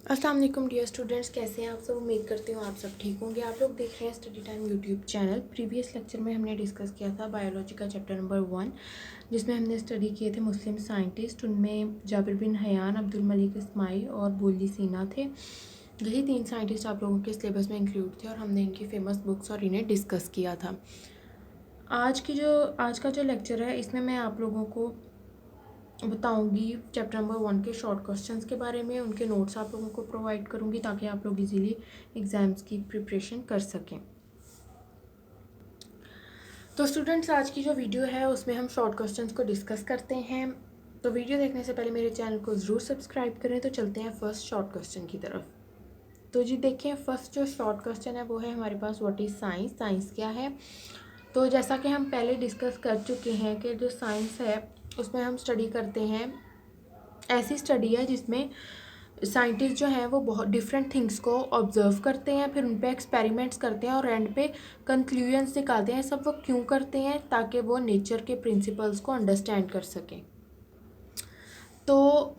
अस्सलाम वालेकुम dear students, कैसे हैं आप सब। उम्मीद करती हूँ आप सब ठीक होंगे। आप लोग देख रहे हैं study time YouTube channel. Previous lecture में हमने डिस्कस किया था बायोलॉजी का चैप्टर नंबर 1, जिसमें हमने स्टडी किए थे मुस्लिम साइंटिस्ट। उनमें जाबिर बिन हयान, अब्दुल मलिक इस्माइल और बोली सीना थे। यही 3 साइंटिस्ट आप लोगों के सिलेबस में इंक्लूड थे और हमने इनकी फेमस बुक्स और इन्हें डिस्कस किया था। आज का जो लेक्चर है इसमें मैं आप लोगों को बताऊंगी चैप्टर नंबर 1 के शॉर्ट क्वेश्चंस के बारे में। उनके नोट्स आप लोगों को प्रोवाइड करूंगी ताकि आप लोग इजीली एग्ज़ाम्स की प्रिपरेशन कर सकें। तो स्टूडेंट्स, आज की जो वीडियो है उसमें हम शॉर्ट क्वेश्चंस को डिस्कस करते हैं। तो वीडियो देखने से पहले मेरे चैनल को ज़रूर सब्सक्राइब करें। तो चलते हैं फर्स्ट शॉर्ट क्वेश्चन की तरफ। तो जी देखिए, फर्स्ट जो शॉर्ट क्वेश्चन है वो है हमारे पास, व्हाट इज़ साइंस। साइंस क्या है। तो जैसा कि हम पहले डिस्कस कर चुके हैं कि जो साइंस है उसमें हम स्टडी करते हैं, ऐसी स्टडी है जिसमें साइंटिस्ट जो हैं वो बहुत डिफरेंट थिंग्स को ऑब्जर्व करते हैं, फिर उन पे एक्सपेरिमेंट्स करते हैं और एंड पे कंक्लूजन्स निकालते हैं। सब वो क्यों करते हैं? ताकि वो नेचर के प्रिंसिपल्स को अंडरस्टैंड कर सकें। तो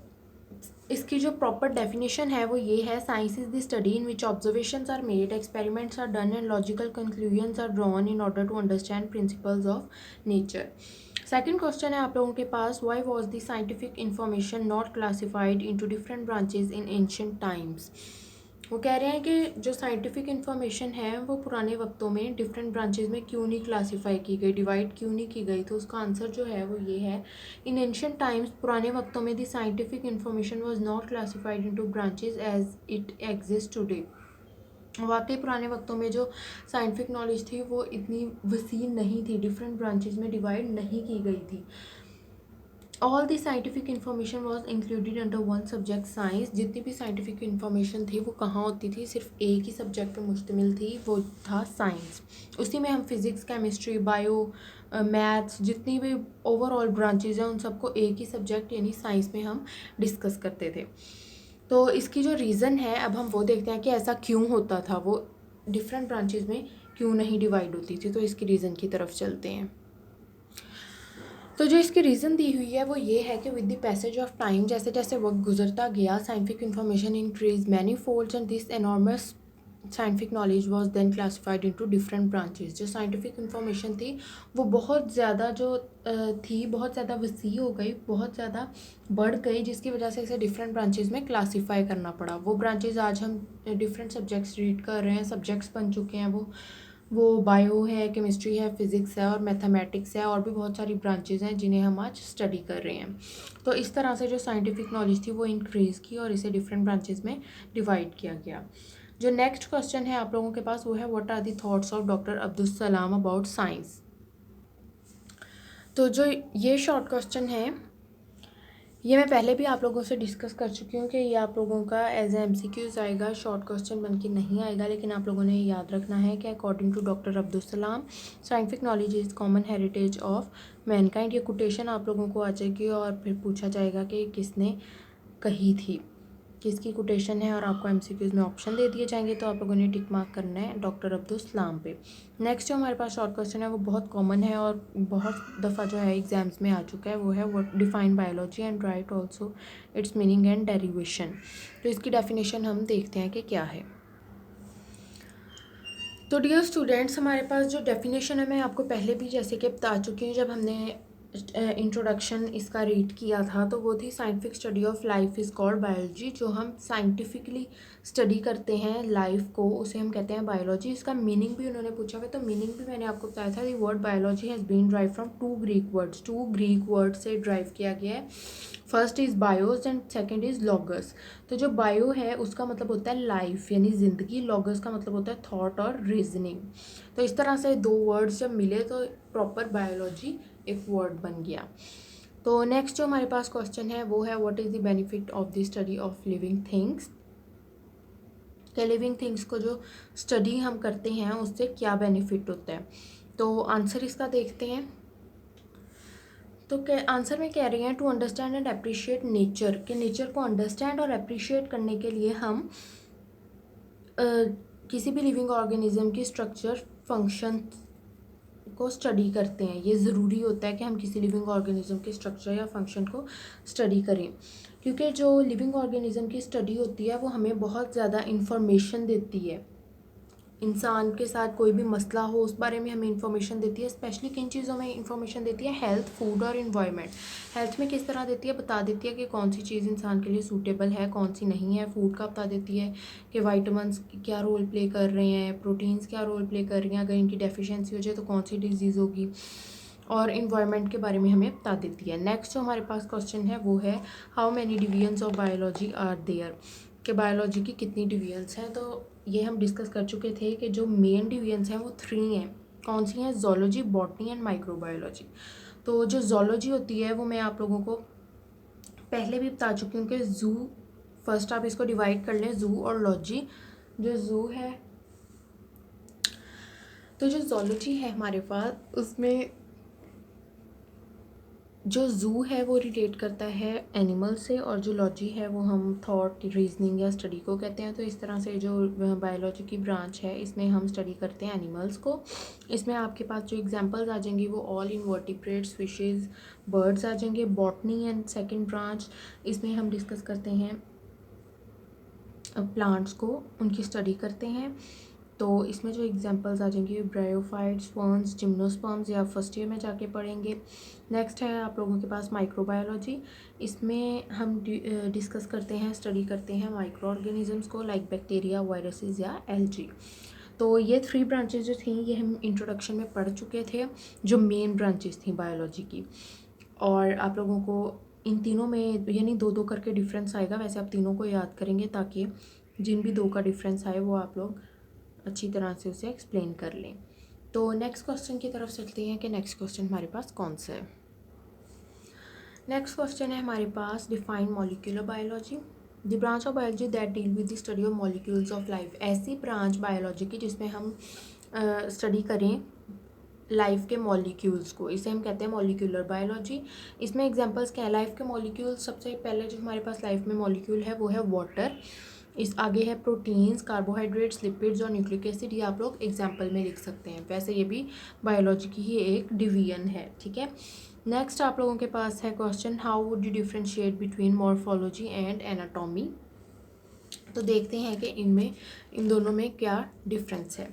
इसकी जो प्रॉपर डेफिनेशन है वो ये है, science is the study in which observations are made, experiments are done and logical conclusions are drawn in order to understand principles of nature. Second question है आप लोगों के पास, why was the scientific information not classified into different branches in ancient times. वो कह रहे हैं कि जो साइंटिफिक इंफॉर्मेशन है वो पुराने वक्तों में डिफरेंट ब्रांचेज में क्यों नहीं क्लासीफाई की गई, डिवाइड क्यों नहीं की गई। तो उसका आंसर जो है वो ये है, इन एंशिएंट टाइम्स, पुराने वक्तों में the scientific information was not classified into branches as it exist today. वाकई पुराने वक्तों में जो साइंटिफिक नॉलेज थी वो इतनी वसी नहीं थी, डिफरेंट ब्रांचेज में डिवाइड नहीं की गई थी। All the scientific information was included under one subject science. जितनी भी साइंटिफिक इन्फॉर्मेशन थी वो कहाँ होती थी? सिर्फ एक ही सब्जेक्ट पर मुश्तमिल थी, वो था साइंस। उसी में हम फिज़िक्स, केमिस्ट्री, बायो, मैथ्स, जितनी भी ओवरऑल ब्रांचेज हैं उन सबको एक ही सब्जेक्ट यानी साइंस में हम डिस्कस करते थे। तो इसकी जो रीज़न है अब हम वो देखते हैं कि ऐसा क्यों होता था, वो डिफरेंट ब्रांचेज में क्यों नहीं डिवाइड होती थी। तो इसकी रीज़न की तरफ चलते हैं। तो जो इसकी रीज़न दी हुई है वो ये है कि with the passage of time, जैसे जैसे वक्त गुजरता गया, scientific information increase many folds and this enormous scientific knowledge was then classified into different branches. जो साइंटिफिक इन्फॉर्मेशन थी वो बहुत ज़्यादा थी, बहुत ज़्यादा वसी हो गई, बहुत ज़्यादा बढ़ गई, जिसकी वजह से इसे डिफरेंट ब्रांचेस में क्लासीफाई करना पड़ा। वो ब्रांचेज आज हम डिफरेंट सब्जेक्ट्स रीड कर रहे हैं, सब्जेक्ट्स बन चुके हैं। वो बायो है, केमिस्ट्री है, फिज़िक्स है और मैथमेटिक्स है, और भी बहुत सारी ब्रांचेज हैं जिन्हें हम आज स्टडी कर रहे हैं। तो इस तरह से जो साइंटिफिक नॉलेज थी वो इंक्रीज़ की और इसे डिफरेंट ब्रांचेज में डिवाइड किया गया। जो नेक्स्ट क्वेश्चन है आप लोगों के पास वो है, what are the thoughts of doctor Abdul Salam about science. तो जो ये शॉर्ट क्वेश्चन है ये मैं पहले भी आप लोगों से डिस्कस कर चुकी हूँ कि ये आप लोगों का एज ए MCQs आएगा, शॉर्ट क्वेश्चन बन के नहीं आएगा। लेकिन आप लोगों ने याद रखना है कि अकॉर्डिंग टू डॉक्टर अब्दुल सलाम, scientific knowledge is common heritage of Mankind. ये कोटेशन आप लोगों को आ जाएगी और फिर पूछा जाएगा कि किसने कही थी, किसकी कोटेशन है, और आपको MCQs में ऑप्शन दे दिए जाएंगे। तो आप लोगों ने टिक मार्क करना है डॉक्टर अब्दुल सलाम पे। नेक्स्ट जो हमारे पास शॉर्ट क्वेश्चन है वो बहुत कॉमन है और बहुत दफ़ा जो है एग्जाम्स में आ चुका है, वो है what define biology and right also it's meaning and derivation. तो इसकी डेफिनेशन हम देखते हैं कि क्या है। तो डियर स्टूडेंट्स, हमारे पास जो डेफिनेशन है मैं आपको पहले भी जैसे कि बता चुकी हूँ, जब हमने इंट्रोडक्शन इसका रीड किया था, तो वो थी scientific study of life is called biology. जो हम साइंटिफिकली स्टडी करते हैं लाइफ को उसे हम कहते हैं बायोलॉजी। इसका मीनिंग भी उन्होंने पूछा हुआ, तो मीनिंग भी मैंने आपको बताया था। The word biology has been drive from two Greek words से ड्राइव किया गया है। First is bios and second is logos. तो जो बायो है उसका मतलब होता है लाइफ यानी ज़िंदगी, लॉगस का मतलब होता है थॉट और रीजनिंग। तो इस तरह से दो वर्ड्स जब मिले तो प्रॉपर बायोलॉजी एक वर्ड बन गया। तो नेक्स्ट जो हमारे पास क्वेश्चन है वो है, what is the benefit of the study of living things. कि लिविंग थिंग्स को जो स्टडी हम करते हैं उससे क्या बेनिफिट होता है। तो आंसर इसका देखते हैं। तो क्या आंसर में कह रही हैं, to understand and appreciate nature. के नेचर को अंडरस्टैंड और अप्रिशिएट करने के लिए हम किसी भी लिविंग ऑर्गेनिज्म की स्ट्रक्चर, फंक्शन को स्टडी करते हैं। ये ज़रूरी होता है कि हम किसी लिविंग ऑर्गेनिज्म के स्ट्रक्चर या फंक्शन को स्टडी करें, क्योंकि जो लिविंग ऑर्गेनिज्म की स्टडी होती है वो हमें बहुत ज़्यादा इंफॉर्मेशन देती है। इंसान के साथ कोई भी मसला हो उस बारे में हमें इंफॉर्मेशन देती है। स्पेशली किन चीज़ों में इंफॉर्मेशन देती है? हेल्थ, फूड और इन्वायरमेंट। हेल्थ में किस तरह देती है? बता देती है कि कौन सी चीज़ इंसान के लिए सूटेबल है, कौन सी नहीं है। फूड का बता देती है कि वाइटामिन्स क्या रोल प्ले कर रहे हैं, प्रोटीन्स क्या रोल प्ले कर रही हैं, अगर इनकी डेफिशिएंसी हो जाए तो कौन सी डिजीज़ होगी। और इन्वायरमेंट के बारे में हमें बता देती है। नेक्स्ट जो हमारे पास क्वेश्चन है वो है how many divisions of biology are there, कि बायोलॉजी की कितनी डिवीजन्स हैं। तो ये हम डिस्कस कर चुके थे कि जो मेन डिवीजन्स हैं वो 3 हैं। कौन सी हैं? Zoology, botany and microbiology. तो जो जोलॉजी होती है वो मैं आप लोगों को पहले भी बता चुकी हूँ कि जू, फर्स्ट आप इसको डिवाइड कर लें, जू और लॉजी। जो जू है, तो जो जोलॉजी है हमारे पास, उसमें जो जू है वो रिलेट करता है एनिमल से, और जो लॉजी है वो हम थॉट, रीजनिंग या स्टडी को कहते हैं। तो इस तरह से जो बायोलॉजी की ब्रांच है इसमें हम स्टडी करते हैं एनिमल्स को। इसमें आपके पास जो एग्जांपल्स आ जाएंगी वो ऑल इनवर्टिब्रेट्स, फिशेस, बर्ड्स आ जाएंगे। बॉटनी एंड सेकंड ब्रांच, इसमें हम डिस्कस करते हैं प्लांट्स को, उनकी स्टडी करते हैं। तो इसमें जो एग्जांपल्स आ जाएंगे ब्रायोफाइट्स, फर्न्स, जिम्नोस्पर्म्स, या फर्स्ट ईयर में जाके पढ़ेंगे। नेक्स्ट है आप लोगों के पास माइक्रोबायोलॉजी। इसमें हम डिस्कस करते हैं, स्टडी करते हैं माइक्रो ऑर्गेनिजम्स को, लाइक बैक्टीरिया, वायरसेस या एल्गी। तो ये 3 ब्रांचेज जो थी ये हम इंट्रोडक्शन में पढ़ चुके थे, जो मेन ब्रांचेस थी बायोलॉजी की। और आप लोगों को इन तीनों में यानी 2-2 करके डिफरेंस आएगा। वैसे आप तीनों को याद करेंगे ताकि जिन भी 2 का डिफरेंस आए वो आप लोग अच्छी तरह से उसे एक्सप्लेन कर लें। तो नेक्स्ट क्वेश्चन की तरफ चलते हैं कि नेक्स्ट क्वेश्चन हमारे पास कौन सा है। नेक्स्ट क्वेश्चन है हमारे पास define molecular biology. The branch of biology that deal with the study of molecules of life. ऐसी ब्रांच बायोलॉजी की जिसमें हम स्टडी करें लाइफ के मॉलिक्यूल्स को, इसे हम कहते हैं मॉलिक्यूलर बायोलॉजी। इसमें एग्जांपल्स क्या है? लाइफ के मॉलिक्यूल्स, सबसे पहले जो हमारे पास लाइफ में मॉलिक्यूल है वो है वाटर। इस आगे है प्रोटीन्स, कार्बोहाइड्रेट्स, लिपिड्स और न्यूक्लिक एसिड। ये आप लोग एग्जाम्पल में लिख सकते हैं। वैसे ये भी बायोलॉजी की ही एक डिवीजन है, ठीक है। नेक्स्ट आप लोगों के पास है question how would you differentiate between morphology and anatomy. तो देखते हैं कि इनमें, इन दोनों में क्या डिफरेंस है।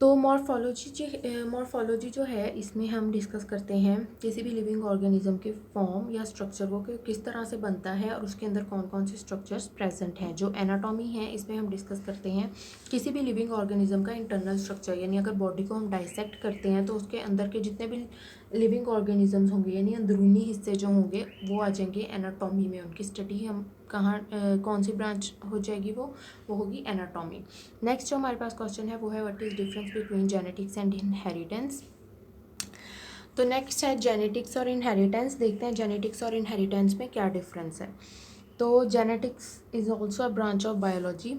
तो मॉर्फोलॉजी जो है इसमें हम डिस्कस करते हैं किसी भी लिविंग ऑर्गेनिज्म के फॉर्म या स्ट्रक्चर को कि किस तरह से बनता है और उसके अंदर कौन कौन से स्ट्रक्चर्स प्रेजेंट हैं। जो एनाटॉमी है इसमें हम डिस्कस करते हैं किसी भी लिविंग ऑर्गेनिज्म का इंटरनल स्ट्रक्चर, यानी अगर बॉडी को हम डाइसेक्ट करते हैं तो उसके अंदर के जितने भी लिविंग ऑर्गेनिजम्स होंगे यानी अंदरूनी हिस्से जो होंगे वो आ जाएंगे एनाटॉमी में। उनकी स्टडी हम कहाँ कौन सी ब्रांच हो जाएगी, वो होगी एनाटॉमी। नेक्स्ट जो हमारे पास क्वेश्चन है वो है what is difference between genetics and inheritance. तो नेक्स्ट है जेनेटिक्स और इनहेरिटेंस। देखते हैं जेनेटिक्स और इनहेरिटेंस में क्या डिफरेंस है। तो genetics is also a branch of biology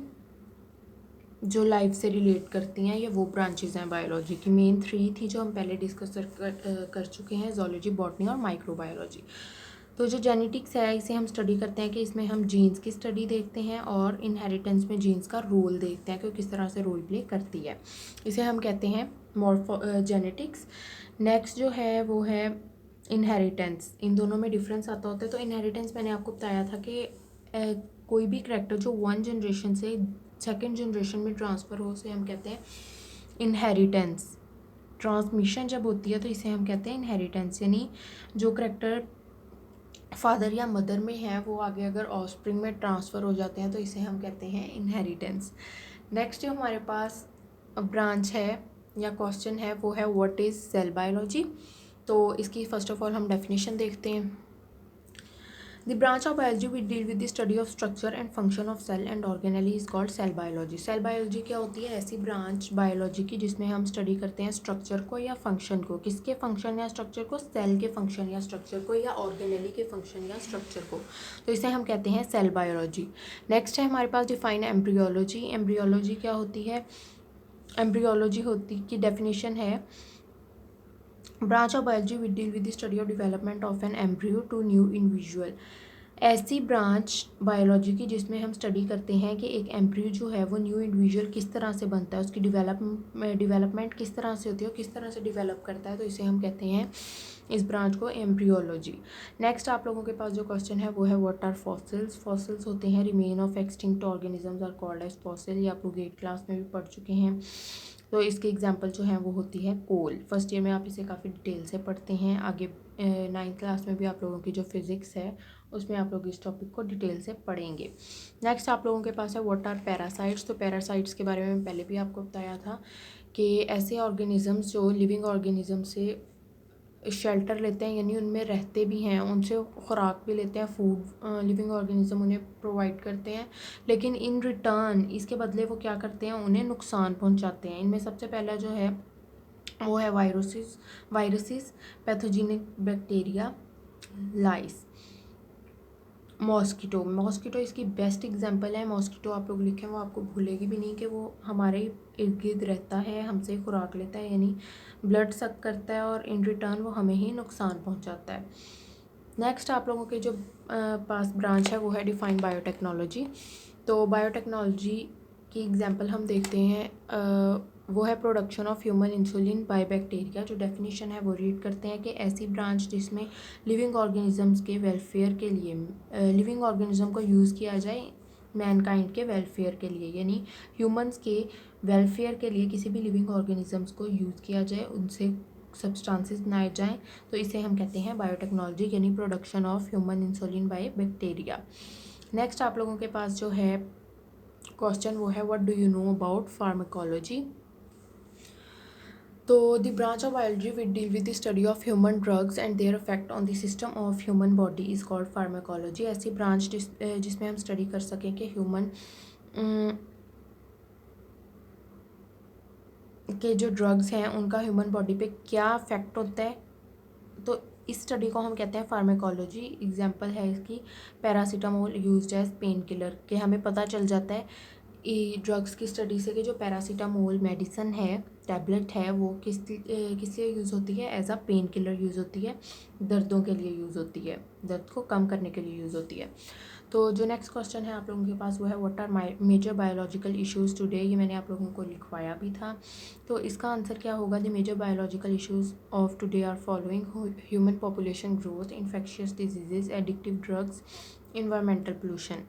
जो लाइफ से रिलेट करती हैं। ये वो ब्रांचेज हैं बायोलॉजी की, मेन 3 थी जो हम पहले डिस्कस कर चुके हैं, जोलॉजी, बॉटनी और माइक्रोबायोलॉजी। तो जो जेनेटिक्स है इसे हम स्टडी करते हैं कि इसमें हम जीन्स की स्टडी देखते हैं और इनहेरिटेंस में जीन्स का रोल देखते हैं कि किस तरह से रोल प्ले करती है। इसे हम कहते हैं जेनेटिक्स। नेक्स्ट जो है वो है इनहेरिटेंस। इन दोनों में डिफरेंस आता होता है। तो इनहेरिटेंस मैंने आपको बताया था कि कोई भी करैक्टर जो 1 जनरेशन से 2nd जनरेशन में ट्रांसफ़र हो उसे हम कहते हैं इनहेरिटेंस। ट्रांसमिशन जब होती है तो इसे हम कहते हैं इनहेरिटेंस, यानी जो करैक्टर फादर या मदर में है वो आगे अगर ऑफस्प्रिंग में ट्रांसफ़र हो जाते हैं तो इसे हम कहते हैं इनहेरिटेंस। नेक्स्ट जो हमारे पास ब्रांच है या क्वेश्चन है वो है व्हाट इज़ सेल बायोलॉजी। तो इसकी फ़र्स्ट ऑफ ऑल हम डेफिनेशन देखते हैं। The branch of biology which deal with the study of structure and function of cell and organelle is called cell biology. Cell biology क्या होती है? ऐसी branch biology की जिसमें हम स्टडी करते हैं स्ट्रक्चर को या फंक्शन को। किसके फंक्शन या स्ट्रक्चर को? सेल के फंक्शन या स्ट्रक्चर को, या ऑर्गेनेली के फंक्शन या स्ट्रक्चर को। तो इसे हम कहते हैं सेल बायोलॉजी। नेक्स्ट है हमारे पास डिफाइन एम्ब्रियोलॉजी। एम्ब्रियोलॉजी क्या होती है? एम्ब्रियोलॉजी होती की डेफिनेशन है branch of biology which deal with the study of development of an embryo to new individual. ऐसी ब्रांच बायोलॉजी की जिसमें हम स्टडी करते हैं कि एक एम्ब्रियो जो है वो न्यू इंडिविजुअल किस तरह से बनता है, उसकी डेवलपमेंट किस तरह से होती है और किस तरह से डेवलप करता है, तो इसे हम कहते हैं इस ब्रांच को एम्ब्रियोलॉजी। नेक्स्ट आप लोगों के पास जो क्वेश्चन है वो है व्हाट आर फॉसिल्स। फॉसिल्स होते हैं remain of extinct organisms are called as fossil. ये आप लोग 8th क्लास में भी पढ़ चुके हैं। तो इसके एग्जांपल जो हैं वो होती है कोल। फर्स्ट ईयर में आप इसे काफ़ी डिटेल से पढ़ते हैं। आगे 9th क्लास में भी आप लोगों की जो फिज़िक्स है उसमें आप लोग इस टॉपिक को डिटेल से पढ़ेंगे। नेक्स्ट आप लोगों के पास है व्हाट आर पैरासाइट्स। तो पैरासाइट्स के बारे में पहले भी आपको बताया था कि ऐसे ऑर्गेनिजम्स जो लिविंग ऑर्गेनिज्म से शेल्टर लेते हैं, यानी उनमें रहते भी हैं, उनसे खुराक भी लेते हैं, फूड लिविंग ऑर्गेनिज्म उन्हें प्रोवाइड करते हैं, लेकिन इन रिटर्न इसके बदले वो क्या करते हैं, उन्हें नुकसान पहुंचाते हैं। इनमें सबसे पहला जो है वो है वायरसेस, पैथोजेनिक बैक्टीरिया, लाइस, मॉस्किटो इसकी बेस्ट एग्जांपल है। मॉस्किटो आप लोग लिखें, वो आपको भूलेगी भी नहीं कि वो हमारे इर्द गिर्द रहता है, हमसे खुराक लेता है, यानी ब्लड सक करता है और इन रिटर्न वो हमें ही नुकसान पहुंचाता है। नेक्स्ट आप लोगों के जो पास ब्रांच है वो है डिफाइन बायोटेक्नोलॉजी। तो बायोटेक्नोलॉजी की एग्जांपल हम देखते हैं वो है production of human insulin by bacteria. जो डेफिनेशन है वो रीड करते हैं कि ऐसी ब्रांच जिसमें लिविंग ऑर्गेनिजम्स के वेलफेयर के लिए लिविंग ऑर्गेनिज्म को यूज़ किया जाए मैनकाइंड के वेलफेयर के लिए, यानी ह्यूमंस के वेलफेयर के लिए किसी भी लिविंग ऑर्गेनिजम्स को यूज़ किया जाए, उनसे सब्सटेंसेस बनाए जाएँ, तो इसे हम कहते हैं बायोटेक्नोलॉजी, यानी production of human insulin by bacteria. Next आप लोगों के पास जो है क्वेश्चन वो है what do you know about pharmacology. तो the branch of biology which deal with the study of human drugs and their effect on the system of human body is called pharmacology. ऐसी branch जिसमें हम study कर सकें कि human के जो drugs हैं उनका ह्यूमन बॉडी पे क्या इफेक्ट होता है, तो इस स्टडी को हम कहते हैं फार्माकोलॉजी। एग्जांपल है इसकी paracetamol used as painkiller, के हमें पता चल जाता है ड्रग्स की स्टडी से कि जो पैरासीटामोल मेडिसन है, टैबलेट है, वो किस लिए यूज़ होती है, as a painkiller use होती है, दर्दों के लिए यूज़ होती है, दर्द को कम करने के लिए यूज़ होती है। तो जो नेक्स्ट क्वेश्चन है आप लोगों के पास वो है what are major biological issues today. ये मैंने आप लोगों को लिखवाया भी था। तो इसका आंसर क्या होगा, the major biological issues of today are following human population growth, infectious disease, addictive drugs, environmental pollution.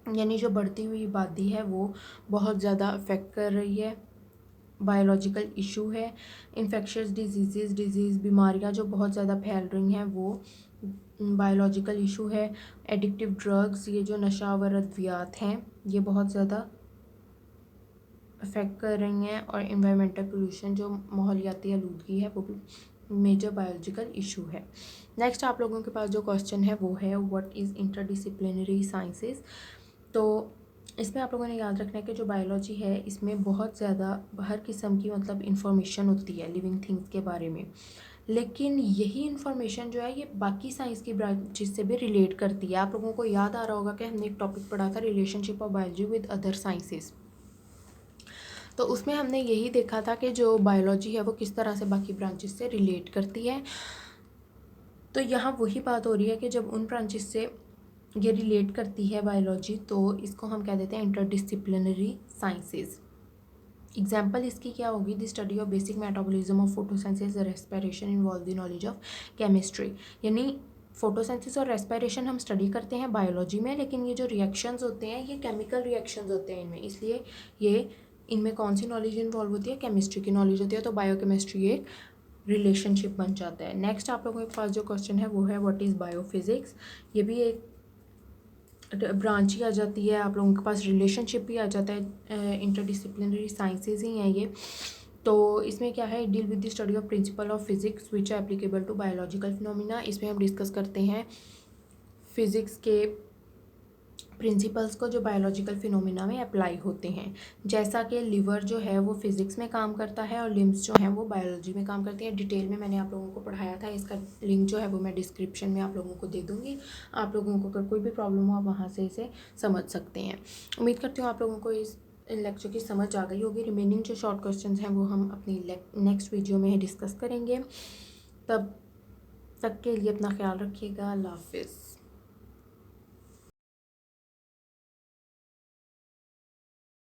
यानी जो बढ़ती हुई आबादी है वो बहुत ज़्यादा अफेक्ट कर रही है, बायोलॉजिकल इशू है, इन्फेक्शियस डिजीज़ बीमारियां जो बहुत ज़्यादा फैल रही हैं वो बायोलॉजिकल इशू है, एडिक्टिव ड्रग्स ये जो नशावर अद्वियात हैं ये बहुत ज़्यादा अफेक्ट कर रही हैं, और इन्वायरमेंटल पोल्यूशन जो माहौलियाती आलूदगी है वो भी मेजर बायोलॉजिकल इशू है। नेक्स्ट आप लोगों के पास जो क्वेश्चन है वो है व्हाट इज़ इंटरडिसिप्लिनरी साइंसेस। तो इसमें आप लोगों ने याद रखना है कि जो बायोलॉजी है इसमें बहुत ज़्यादा हर किस्म की मतलब इन्फॉर्मेशन होती है लिविंग थिंग्स के बारे में, लेकिन यही इन्फॉर्मेशन जो है ये बाकी साइंस की ब्रांचेस से भी रिलेट करती है। आप लोगों को याद आ रहा होगा कि हमने एक टॉपिक पढ़ा था relationship of biology with other sciences, तो उसमें हमने यही देखा था कि जो बायोलॉजी है वो किस तरह से बाकी ब्रांचेस से रिलेट करती है। तो यहाँ वही बात हो रही है कि जब उन ब्रांचेस से ये रिलेट करती है बायोलॉजी, तो इसको हम कह देते हैं इंटरडिसिप्लिनरी साइंसेज। एग्जाम्पल इसकी क्या होगी, the study of basic metabolism of photosynthesis और respiration involve the knowledge of chemistry. यानी फोटोसिंथेसिस और रेस्पिरेशन हम स्टडी करते हैं बायोलॉजी में, लेकिन ये जो रिएक्शंस होते हैं ये केमिकल रिएक्शंस होते हैं इनमें, इसलिए ये इनमें कौन सी नॉलेज इन्वॉल्व होती है, केमिस्ट्री की नॉलेज होती है। तो बायोकेमिस्ट्री एक रिलेशनशिप बन जाता है। नेक्स्ट आप लोगों के पास जो क्वेश्चन है वो है व्हाट इज़ बायोफिजिक्स। ये भी एक ब्रांच ही आ जाती है, आप लोगों के पास रिलेशनशिप भी आ जाता है, इंटरडिसिप्लिनरी साइंसेज ही हैं ये। तो इसमें क्या है, deal with the study of principle of physics which are applicable to biological phenomena. इसमें हम डिस्कस करते हैं फिज़िक्स के प्रिंसिपल्स को जो बायोलॉजिकल फिनोमिना में अप्लाई होते हैं, जैसा कि लिवर जो है वो फिज़िक्स में काम करता है और लिम्स जो हैं वो बायोलॉजी में काम करती हैं। डिटेल में मैंने आप लोगों को पढ़ाया था, इसका लिंक जो है वो मैं डिस्क्रिप्शन में आप लोगों को दे दूँगी। आप लोगों को अगर कोई भी प्रॉब्लम हो आप वहाँ से इसे समझ सकते हैं। उम्मीद करती हूँ आप लोगों को इस लेक्चर की समझ आ गई होगी। रिमेनिंग जो शॉर्ट क्वेश्चन हैं वो हम अपनी नेक्स्ट वीडियो में डिस्कस करेंगे। तब तक के लिए अपना ख्याल रखिएगा। अल्लाह हाफिज़।